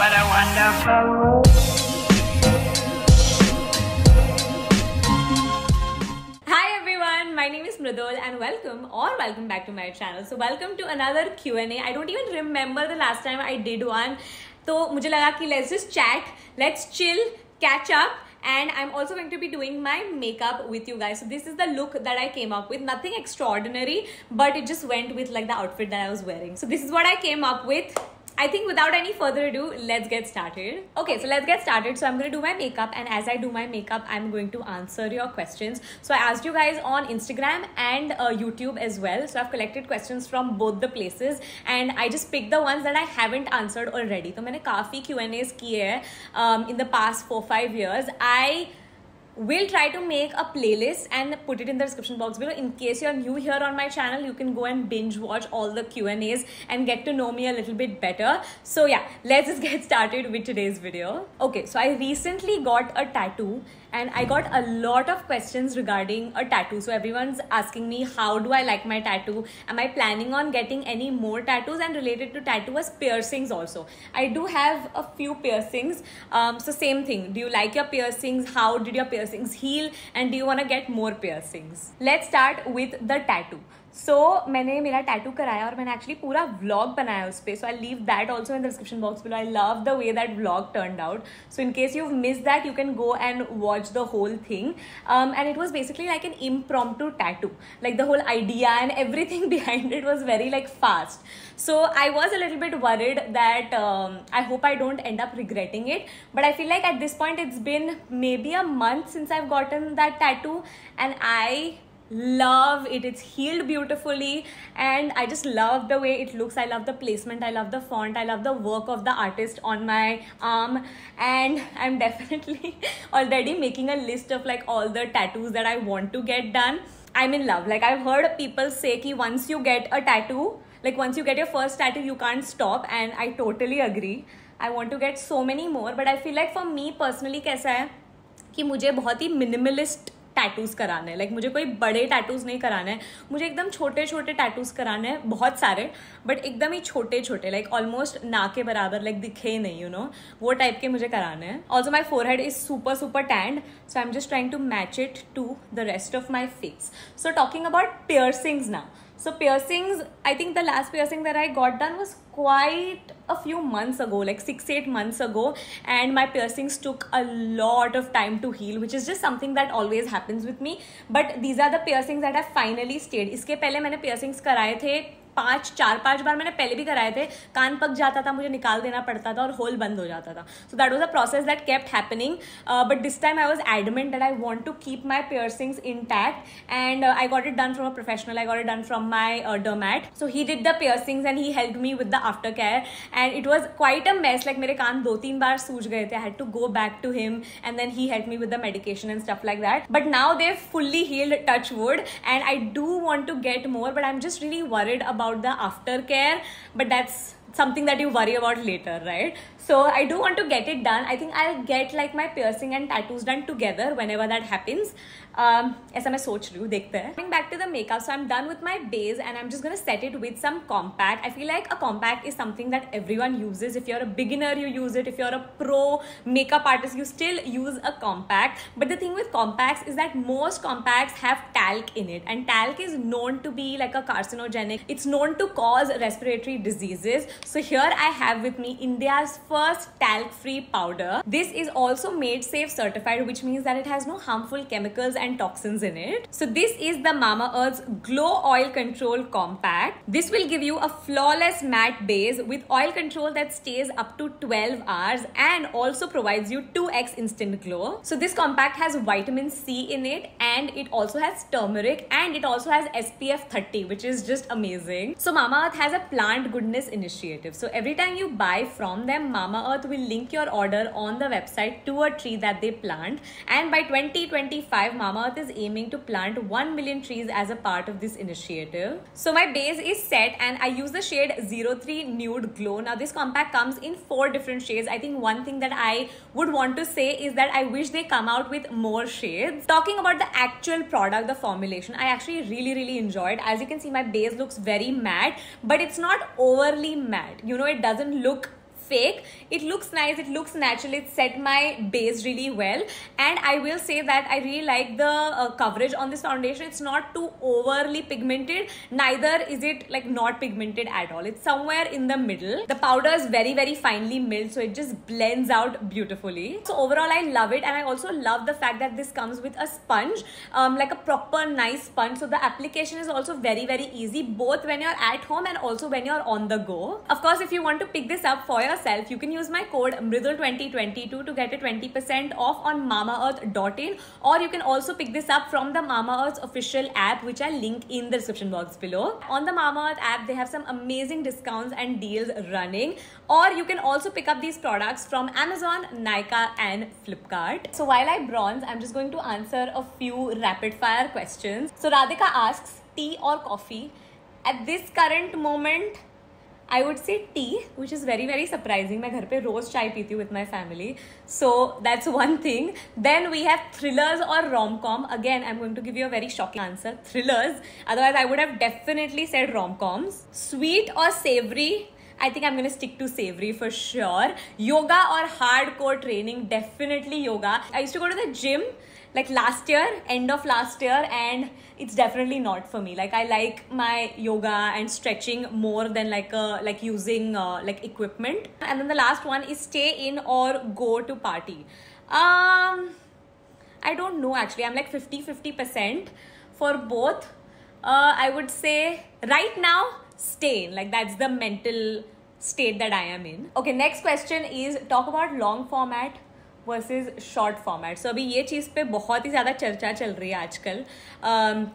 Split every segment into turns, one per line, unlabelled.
What a wonderful world.
Hi everyone, my name is Mridul and welcome back to my channel. So welcome to another Q&A. I don't even remember the last time I did one. तो मुझे लगा कि let's just chat, let's chill, catch up. And I'm also going to be doing my makeup with you guys. So this is the look that I came up with. Nothing extraordinary, but it just went with like the outfit that I was wearing. So this is what I came up with. I think without any further ado, let's get started. Okay, so let's get started. So I'm going to do my makeup, and as I do my makeup, I'm going to answer your questions. So I asked you guys on Instagram and YouTube as well. So I've collected questions from both the places, and I just picked the ones that I haven't answered already. So मैंने काफी Q&As किए हैं in the past 4-5 years. I will try to make a playlist and put it in the description box below. In case you're new here on my channel, you can go and binge watch all the Q&As and get to know me a little bit better. So yeah, let's just get started with today's video. Okay, so I recently got a tattoo and I got a lot of questions regarding a tattoo. So everyone's asking me, how do I like my tattoo? Am I planning on getting any more tattoos? And related to tattoo was piercings also. I do have a few piercings. So same thing. Do you like your piercings? How did your piercings heal? And do you want to get more piercings? Let's start with the tattoo. So मैंने मेरा tattoo कराया और मैंने actually पूरा vlog बनाया उस पर. So I leave that also in the description box below. I love the way that vlog turned out. So in case you miss that, you can go and watch the whole thing. And it was basically like an impromptu tattoo. Like the whole idea and everything behind it was very like fast. So I was a little bit worried that I hope I don't end up regretting it. But I feel like at this point it's been maybe a month since I've gotten that tattoo, and I love it. It's healed beautifully and I just love the way it looks. I love the placement, I love the font, I love the work of the artist on my arm, and I'm definitely already making a list of like all the tattoos that I want to get done. I'm in love. Like I've heard people say कि once you get a tattoo, like once you get your first tattoo, you can't stop, and I totally agree. I want to get so many more, but I feel like for me personally कैसा है कि मुझे बहुत ही minimalist tattoos कराने हैं. Like मुझे कोई बड़े टैटूज नहीं कराने हैं, मुझे एकदम छोटे छोटे टैटूज कराने हैं. बहुत सारे, बट एकदम ही छोटे छोटे, लाइक ऑलमोस्ट ना के बराबर, लाइक दिखे ही नहीं, यू नो, वो टाइप के मुझे कराने हैं. Also my forehead is super super tanned, so I am just trying to match it to the rest of my face. So talking about piercings now. So piercings, I think the last piercing that I got done was quite a few months ago, like 6-8 months ago, and my piercings took a lot of time to heal, which is just something that always happens with me. But these are the piercings that have finally stayed. इसके पहले मैंने piercings कराए थे 4-5 बार मैंने पहले भी कराए थे. कान पक जाता था, मुझे निकाल देना पड़ता था और होल बंद हो जाता था. So that was a process that kept happening, but this time I was adamant that I want to keep my piercings intact, and I got it done from a professional. I got it done from my dermat. So he did the piercings and he helped me with the aftercare, and it was quite a mess. Like मेरे कान 2-3 बार सूज गए थे. I had to go back to him, and then he helped me with the medication and stuff like that. But now they've fully healed, touch wood, and I do want to get more, but I'm just really worried about the aftercare. But that's something that you worry about later, right? So I do want to get it done. I think I'll get like my piercing and tattoos done together whenever that happens. ऐसा मैं सोच रही हूँ, देखते हैं. Coming back to the makeup, so I'm done with my base and I'm just gonna set it with some compact. I feel like a compact is something that everyone uses. If you're a beginner, you use it. If you're a pro makeup artist, you still use a compact. But the thing with compacts is that most compacts have talc in it, and talc is known to be like a carcinogenic. It's known to cause respiratory diseases. So here I have with me India's first talc-free powder. This is also Made Safe certified, which means that it has no harmful chemicals and toxins in it. So this is the Mamaearth's Glow Oil Control Compact. This will give you a flawless matte base with oil control that stays up to 12 hours and also provides you 2x instant glow. So this compact has vitamin C in it, and it also has turmeric, and it also has SPF 30, which is just amazing. So Mamaearth has a plant goodness initiative. So every time you buy from them, Mamaearth will link your order on the website to a tree that they plant, and by 2025 Mamaearth is aiming to plant 1 million trees as a part of this initiative. So my base is set and I use the shade 03 Nude Glow. Now this compact comes in 4 different shades. I think one thing that I would want to say is that I wish they come out with more shades. Talking about the actual product, the formulation, I actually really enjoyed. As you can see, my base looks very matte, but it's not overly matte. You know, it doesn't look fake. It looks nice, it looks natural, it set my base really well, and I will say that I really like the coverage on this foundation. It's not too overly pigmented, neither is it like not pigmented at all. It's somewhere in the middle. The powder is very, very finely milled, so it just blends out beautifully. So overall I love it, and I also love the fact that this comes with a sponge, like a proper nice sponge, so the application is also very, very easy, both when you're at home and also when you're on the go. Of course, if you want to pick this up for yourself, you can use my code Mridul2022 to get a 20% off on mamaearth.in, or you can also pick this up from the Mamaearth official app, which I'll link in the description box below. On the Mamaearth app, they have some amazing discounts and deals running, or you can also pick up these products from Amazon, Nykaa and Flipkart. So while I bronze, I'm just going to answer a few rapid fire questions. So Radhika asks, tea or coffee? At this current moment, I would say tea, which is very, very surprising. मैं घर पे रोज चाय पीती हूँ with my family. So that's one thing. Then we have thrillers or rom-com. Again, I'm going to give you a very shocking answer. Thrillers. Otherwise, I would have definitely said rom-coms. Sweet or savory? I think I'm going to stick to savory for sure. Yoga or hardcore training? Definitely yoga. I used to go to the gym like last year, end of last year, and it's definitely not for me. Like I like my yoga and stretching more than like using like equipment. And then the last one is stay in or go to party. I don't know actually. I'm like 50-50% for both. I would say right now stay in. Like that's the mental state that I am in. Okay, next question is talk about long format versus short format. So अभी ये चीज़ पे बहुत ही ज़्यादा चर्चा चल रही है आजकल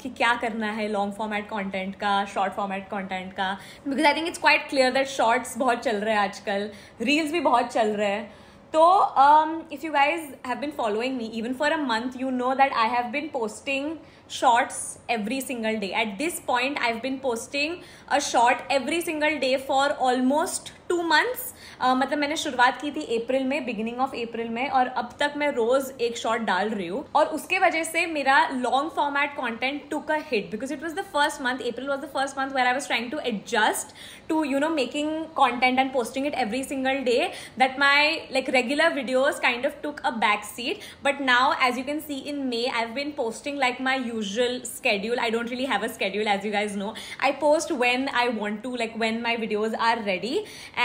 कि क्या करना है लॉन्ग फॉर्मेट कंटेंट का, शॉर्ट फॉर्मेट कंटेंट का, because I think it's quite clear that shorts बहुत चल रहे हैं आजकल, रील्स भी बहुत चल रहे हैं. तो if you guys have been following me even for a month, you know that I have been posting shorts every single day. At this point, I've been posting a short every single day for almost 2 months. मतलब मैंने शुरुआत की थी अप्रैल में, beginning of April में, और अब तक मैं रोज एक शॉर्ट डाल रही हूँ. और उसके वजह से मेरा long format content took a hit because it was the first month, April was the first month where I was trying to adjust to making content and posting it every single day, that my like regular videos kind of took a back seat. But now, as you can see in May, I've been posting like my usual schedule. I don't really have a schedule, as you guys know. I post when I want to, like when my videos are ready.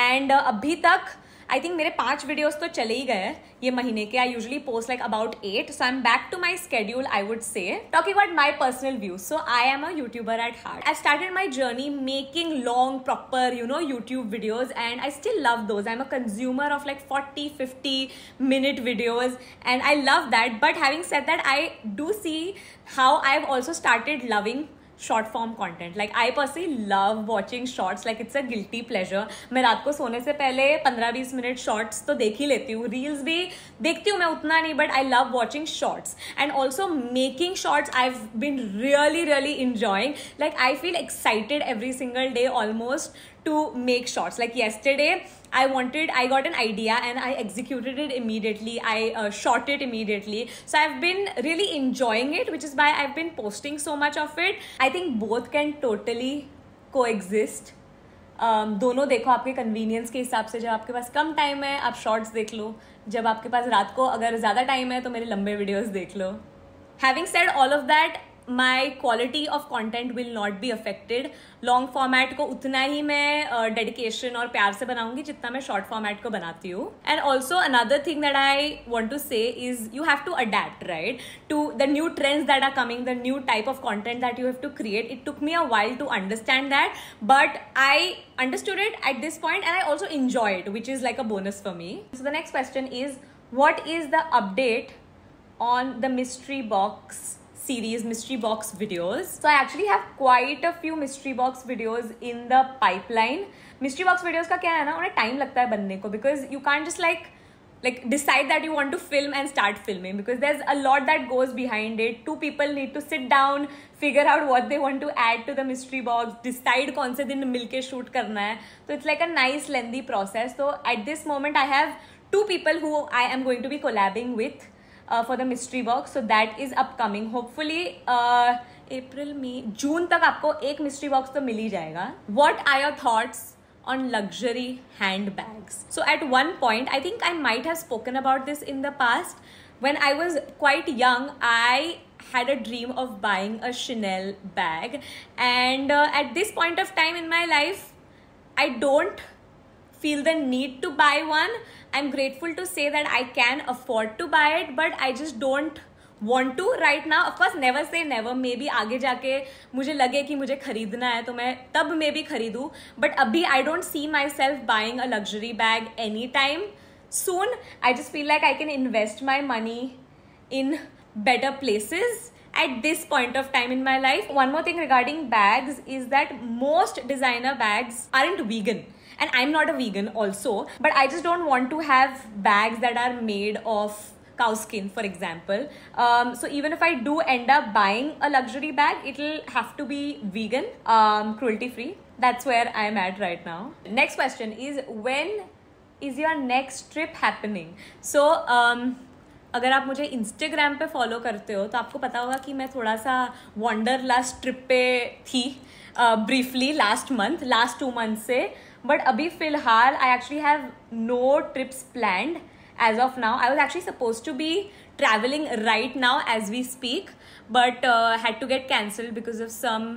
And अभी तक I think मेरे 5 videos तो चले ही गए ये महीने के. I usually post like about 8, so I am back to my schedule, I would say. Talking about my personal views, so I am a YouTuber at heart. I started my journey making long proper YouTube videos, and I still love those. I am a consumer of like 40-50 minute videos, and I love that. But having said that, I do see how I've also started loving short form content. Like I personally love watching shorts, like it's a guilty pleasure. मैं रात को सोने से पहले 15-20 minute shorts तो देख ही लेती हूँ. रील्स भी देखती हूँ मैं उतना नहीं, but I love watching shorts and also making shorts. I have been really enjoying. Like I feel excited every single day almost to make shorts. Like yesterday I got an idea and I executed it immediately. I shot it immediately. So I've been really enjoying it, which is why I've been posting so much of it. I think both can totally coexist. दोनों देखो आपके convenience के हिसाब से. जब आपके पास कम time है आप शॉर्ट्स देख लो, जब आपके पास रात को अगर ज़्यादा टाइम है तो मेरे लंबे वीडियोस देख लो. Having said all of that, my quality of content will not be affected. Long format को उतना ही मैं डेडिकेशन और प्यार से बनाऊंगी जितना मैं शॉर्ट फॉर्मेट को बनाती हूँ. And also another thing that I want to say is you have to adapt right to the new trends that are coming, the new type of content that you have to create. It took me a while to understand that, but I understood it at this point and I also enjoy it, which is like a bonus for me. So the next question is, what is the update on the mystery box series, mystery box videos? So I actually have quite a few mystery box videos in the pipeline. mystery box videos का क्या है ना, उन्हें time लगता है बनने को, because you can't just like decide that you want to film and start filming, because there's a lot that goes behind it. 2 people need to sit down, figure out what they want to add to the mystery box, decide कौन से दिन मिलके shoot करना है. So it's like a nice lengthy process. So at this moment I have 2 people who I am going to be collabing with for the mystery box. So that is upcoming. Hopefully अप्रैल मई जून तक आपको एक mystery box तो मिल ही जाएगा. What are your thoughts on luxury handbags. So at one point, I think I might have spoken about this in the past. When I was quite young, I had a dream of buying a Chanel bag, and at this point of time in my life, I don't feel the need to buy one. I'm grateful to say that I can afford to buy it, but I just don't want to right now. Of course, never say never. Maybe आगे जाके मुझे लगे कि मुझे खरीदना है तो मैं तब maybe खरीदूँ. But अभी I don't see myself buying a luxury bag anytime soon. I just feel like I can invest my money in better places at this point of time in my life. One more thing regarding bags is that most designer bags aren't vegan. And I'm not a vegan also, but I just don't want to have bags that are made of cow skin, for example. So even if I do end up buying a luxury bag, it'll have to be vegan, cruelty free. That's where I'm at right now. Next question is, when is your next trip happening? So अगर आप मुझे Instagram पे follow करते हो तो आपको पता होगा कि मैं थोड़ा सा वंडरलस्ट ट्रिप पे थी ब्रीफली लास्ट 2 मंथ से. बट अभी फिलहाल I actually have no trips planned as of now. I was actually supposed to be traveling right now as we speak, but had to get cancelled because of some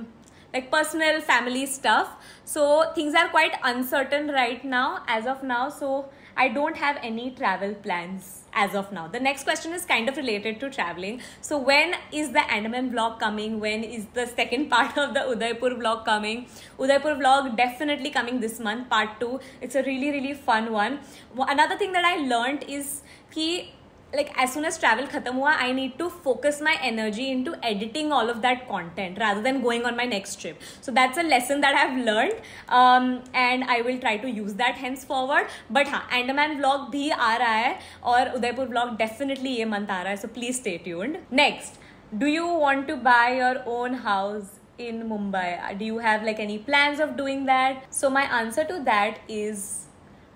like personal family stuff. So things are quite uncertain right now as of now. So I don't have any travel plans as of now. The next question is kind of related to traveling. So when is the Andaman vlog coming? When is the second part of the Udaipur vlog coming? Udaipur vlog definitely coming this month, part 2. It's a really, really fun one. Another thing that I learned is कि like as soon as travel khatam hua, I need to focus my energy into editing all of that content rather than going on my next trip. So that's a lesson that I've learned, and I will try to use that henceforward. But हाँ, Andaman vlog भी आ रहा है और Udaipur vlog definitely ये month आ रहा है. So please stay tuned. Next, do you want to buy your own house in Mumbai? Do you have like any plans of doing that? So my answer to that is,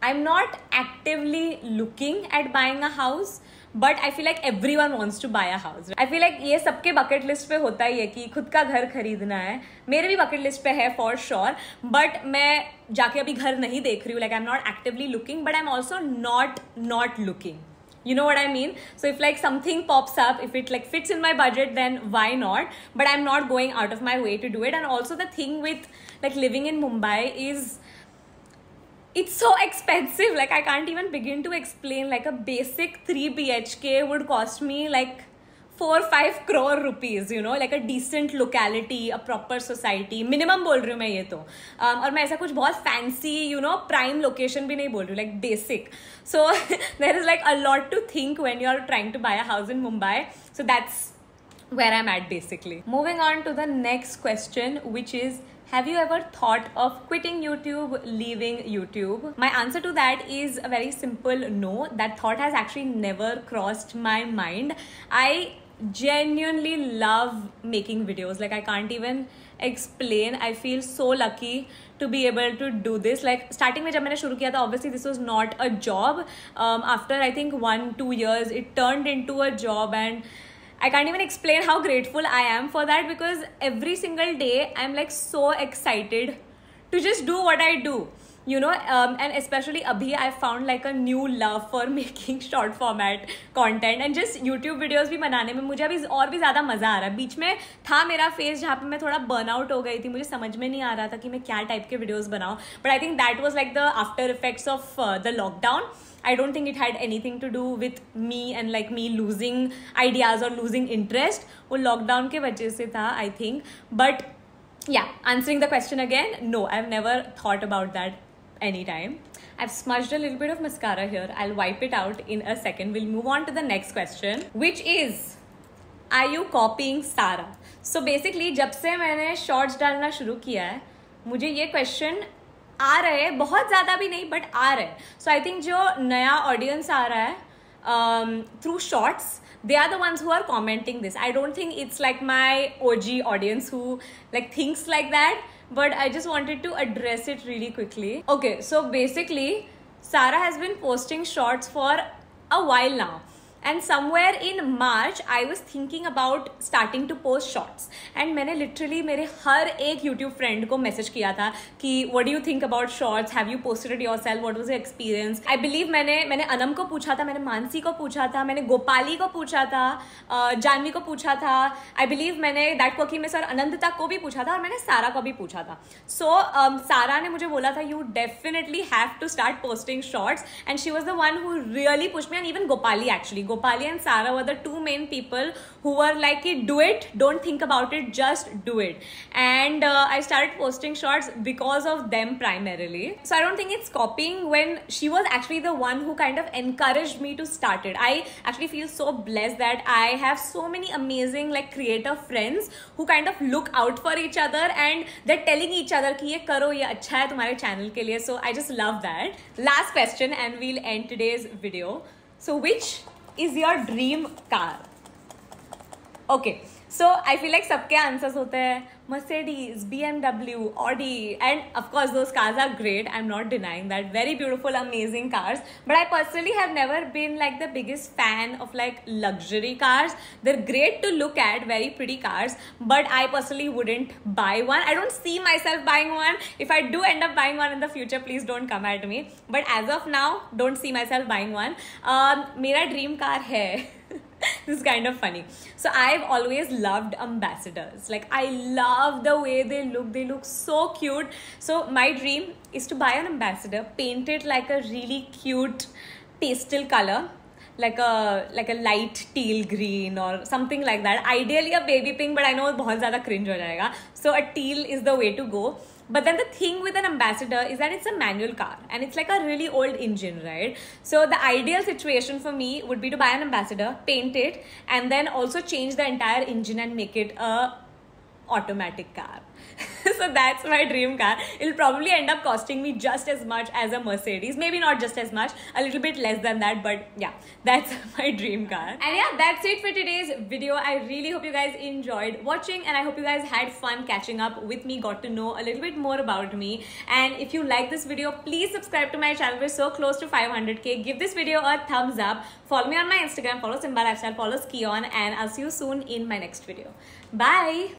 I'm not actively looking at buying a house, but I feel like everyone wants to buy a house. I feel like ये सबके bucket list पे होता ही है कि खुद का घर खरीदना है. मेरे भी bucket list पे है for sure, but मैं जाके अभी घर नहीं देख रही हूँ. Like I'm not actively looking, but I'm also not looking. You know what I mean? So if like something pops up, if it like fits in my budget, then why not? But I'm not going out of my way to do it. And also the thing with like living in Mumbai is, it's so expensive. Like I can't even begin to explain. Like a basic 3 BHK would cost me like 4-5 crore rupees, you know, like a decent locality, a proper society. Minimum बोल रही हूँ मैं ये तो. और मैं ऐसा कुछ बहुत fancy, you know, prime location भी नहीं बोल रही हूँ, like basic. So there is like a lot to think when you are trying to buy a house in Mumbai. So that's where I'm at basically. Moving on to the next question, which is, have you ever thought of quitting YouTube, leaving YouTube? My answer to that is a very simple no. That thought has actually never crossed my mind. I genuinely love making videos. Like I can't even explain. I feel so lucky to be able to do this. Like starting में जब मैंने शुरू किया था, obviously this was not a job. After I think 1-2 years, it turned into a job, and I can't even explain how grateful I am for that, because every single day I'm like so excited to just do what I do, you know. And especially abhi I found like a new love for making short format content, and just YouTube videos भी बनाने में मुझे अभी और भी ज़्यादा मज़ा आ रहा है. बीच में था मेरा फेज जहाँ पे मैं थोड़ा बर्नआउट हो गई थी, मुझे समझ में नहीं आ रहा था कि मैं क्या टाइप के वीडियोस बनाऊँ. But I think that was like the after effects of the lockdown. I don't think it had anything to do with me and like me losing ideas or losing interest. वो lockdown के वजह से था, I think. But yeah, answering the question again, no, I've never thought about that anytime. I've smudged a little bit of mascara here. I'll wipe it out in a second. We'll move on to the next question, which is, are you copying Sara? So basically, जब से मैंने shorts डालना शुरू किया है, मुझे ये question आ रहे हैं, बहुत ज़्यादा भी नहीं बट आ रहे हैं. सो आई थिंक जो नया ऑडियंस आ रहा है through shorts, they are the ones who are commenting this. I don't think it's like my OG audience who like thinks like that, but I just wanted to address it really quickly. Okay, so basically Sara has been posting shorts for a while now. And somewhere in March I was thinking about starting to post shorts and मैंने literally मेरे हर एक YouTube friend को message किया था कि what do you think about shorts, have you posted it yourself, what was your experience. I believe मैंने अनम को पूछा था, मैंने मानसी को पूछा था, मैंने गोपाली को पूछा था, जानवी को पूछा था. आई बिलीव मैंने दैट कोकी में सर अनंतता को भी पूछा था और मैंने सारा को भी पूछा था. सो सारा ने मुझे बोला था you definitely have to start posting shorts and she was the one who really push me. And even Gopali, actually Gopali and Sara were the two main people who were like, do it, don't think about it, just do it. And I started posting shorts because of them primarily. So I don't think it's copying when she was actually the one who kind of encouraged me to start it. I actually feel so blessed that I have so many amazing like creator friends who kind of look out for each other and they're telling each other कि ये करो, ये अच्छा है तुम्हारे channel के लिए. So I just love that. Last question and we'll end today's video. So which is your dream car? Okay, so I feel like सबके आंसर्स होते हैं Mercedes, BMW, Audi, and of course those cars are great. I'm not denying that. Very beautiful, amazing cars. But I personally have never been like the biggest fan of like luxury cars. They're great to look at, very pretty cars. But I personally wouldn't buy one. I don't see myself buying one. If I do end up buying one in the future, please don't come at me. But as of now, don't see myself buying one. मेरा dream car है. This is kind of funny. So I've always loved ambassadors. Like I love the way they look so cute. So my dream is to buy an ambassador, paint it like a really cute pastel color, like a light teal green or something like that. Ideally a baby pink, but I know बहुत ज़्यादा cringe हो जाएगा. So a teal is the way to go. But then the thing with an ambassador is that it's a manual car and it's like a really old engine, right? So the ideal situation for me would be to buy an ambassador, paint it, and then also change the entire engine and make it a automatic car. So that's my dream car. It'll probably end up costing me just as much as a Mercedes. Maybe not just as much, a little bit less than that, but yeah, that's my dream car. And yeah, that's it for today's video. I really hope you guys enjoyed watching and I hope you guys had fun catching up with me, got to know a little bit more about me. And if you like this video, please subscribe to my channel. We're so close to 500k. Give this video a thumbs up. Follow me on my Instagram, follow Simba Lifestyle, follow Skion, and I'll see you soon in my next video. Bye!